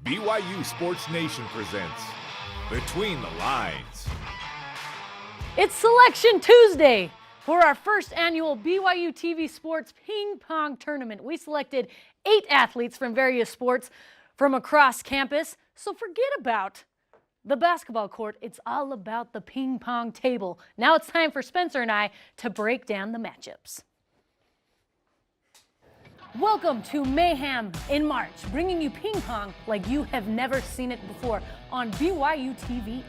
BYU Sports Nation presents Between the Lines. It's Selection Tuesday for our first annual BYUtv Sports Ping Pong Tournament. We selected 8 athletes from various sports from across campus. So forget about the basketball court. It's all about the ping pong table. Now it's time for Spencer and I to break down the matchups. Welcome to Mayhem in March, bringing you ping pong like you have never seen it before on BYUtv 8.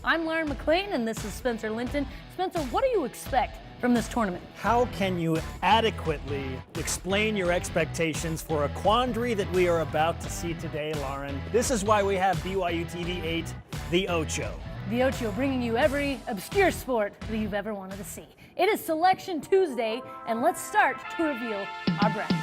I'm Lauren McLean and this is Spencer Linton. Spencer, what do you expect from this tournament? How can you adequately explain your expectations for a quandary that we are about to see today, Lauren? This is why we have BYUtv 8, the Ocho. The Ocho, bringing you every obscure sport that you've ever wanted to see. It is Selection Tuesday, and let's start to reveal our brackets.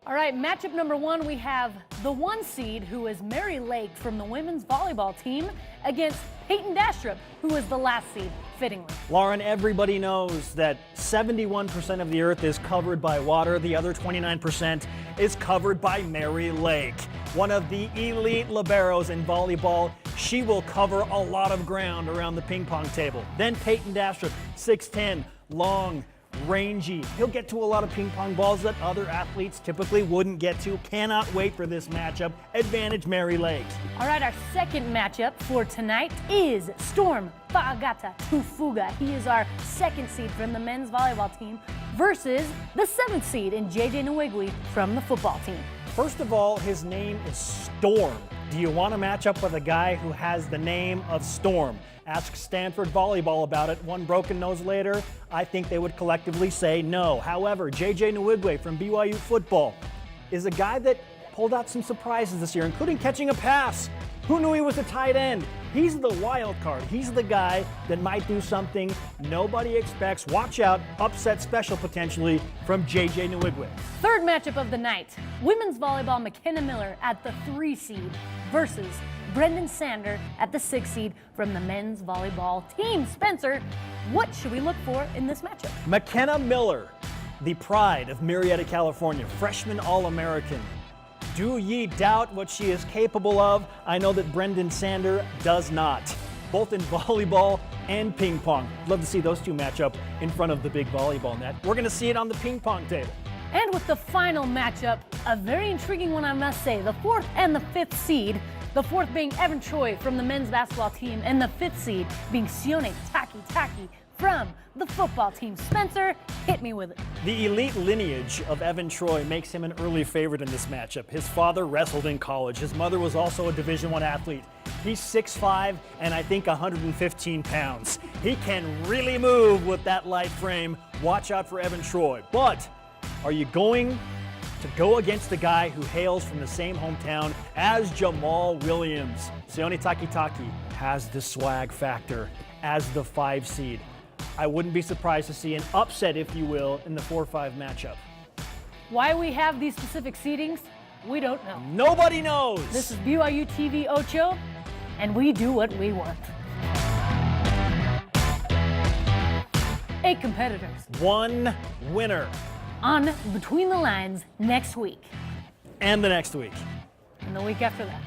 All right, matchup number 1, we have the 1 seed, who is Mary Lake from the women's volleyball team, against Peyton Dastrup, who is the last seed, fittingly. Lauren, everybody knows that 71% of the earth is covered by water. The other 29% is covered by Mary Lake, one of the elite liberos in volleyball. She will cover a lot of ground around the ping pong table. Then Peyton Dastrup, 6'10", long, rangy. He'll get to a lot of ping pong balls that other athletes typically wouldn't get to. Cannot wait for this matchup. Advantage Mary Lake. All right, our second matchup for tonight is Storm Faagata TUFUGA. He is our 2nd seed from the men's volleyball team versus the 7th seed in JJ Nwigwe from the football team. First of all, his name is Storm. Do you want to match up with a guy who has the name of Storm? Ask Stanford Volleyball about it. One broken nose later, I think they would collectively say no. However, JJ Nwigwe from BYU football is a guy that pulled out some surprises this year, including catching a pass. Who knew he was a tight end? He's the wild card. He's the guy that might do something nobody expects. Watch out, upset special potentially from JJ Nwigwe. Third matchup of the night, women's volleyball MCKENNA Miller at the 3 seed versus Brendan Sander at the 6 seed from the men's volleyball team. Spencer, what should we look for in this matchup? MCKENNA Miller, the pride of Marietta, California, freshman All-American. Do ye doubt what she is capable of? I know that Brendan Sander does not, both in volleyball and ping pong. Love to see those two match up in front of the big volleyball net. We're going to see it on the ping pong table. And with the final matchup, a very intriguing one, I must say, the 4th and the 5th seed. The 4th being Evan Troy from the men's basketball team, and the 5th seed being Sione Taki from the football team. Spencer, hit me with it. The elite lineage of Evan Troy makes him an early favorite in this matchup. His father wrestled in college. His mother was also a Division I athlete. He's 6'5", and I think 115 pounds. He can really move with that light frame. Watch out for Evan Troy. But are you going to go against the guy who hails from the same hometown as Jamal Williams? Sione Taki has the swag factor as the 5 seed. I wouldn't be surprised to see an upset, if you will, in the 4-5 matchup. Why we have these specific seedings, we don't know. Nobody knows. This is BYUtv Ocho, and we do what we want. 8 competitors. 1 winner. On Between the Lines next week. And the next week. And the week after that.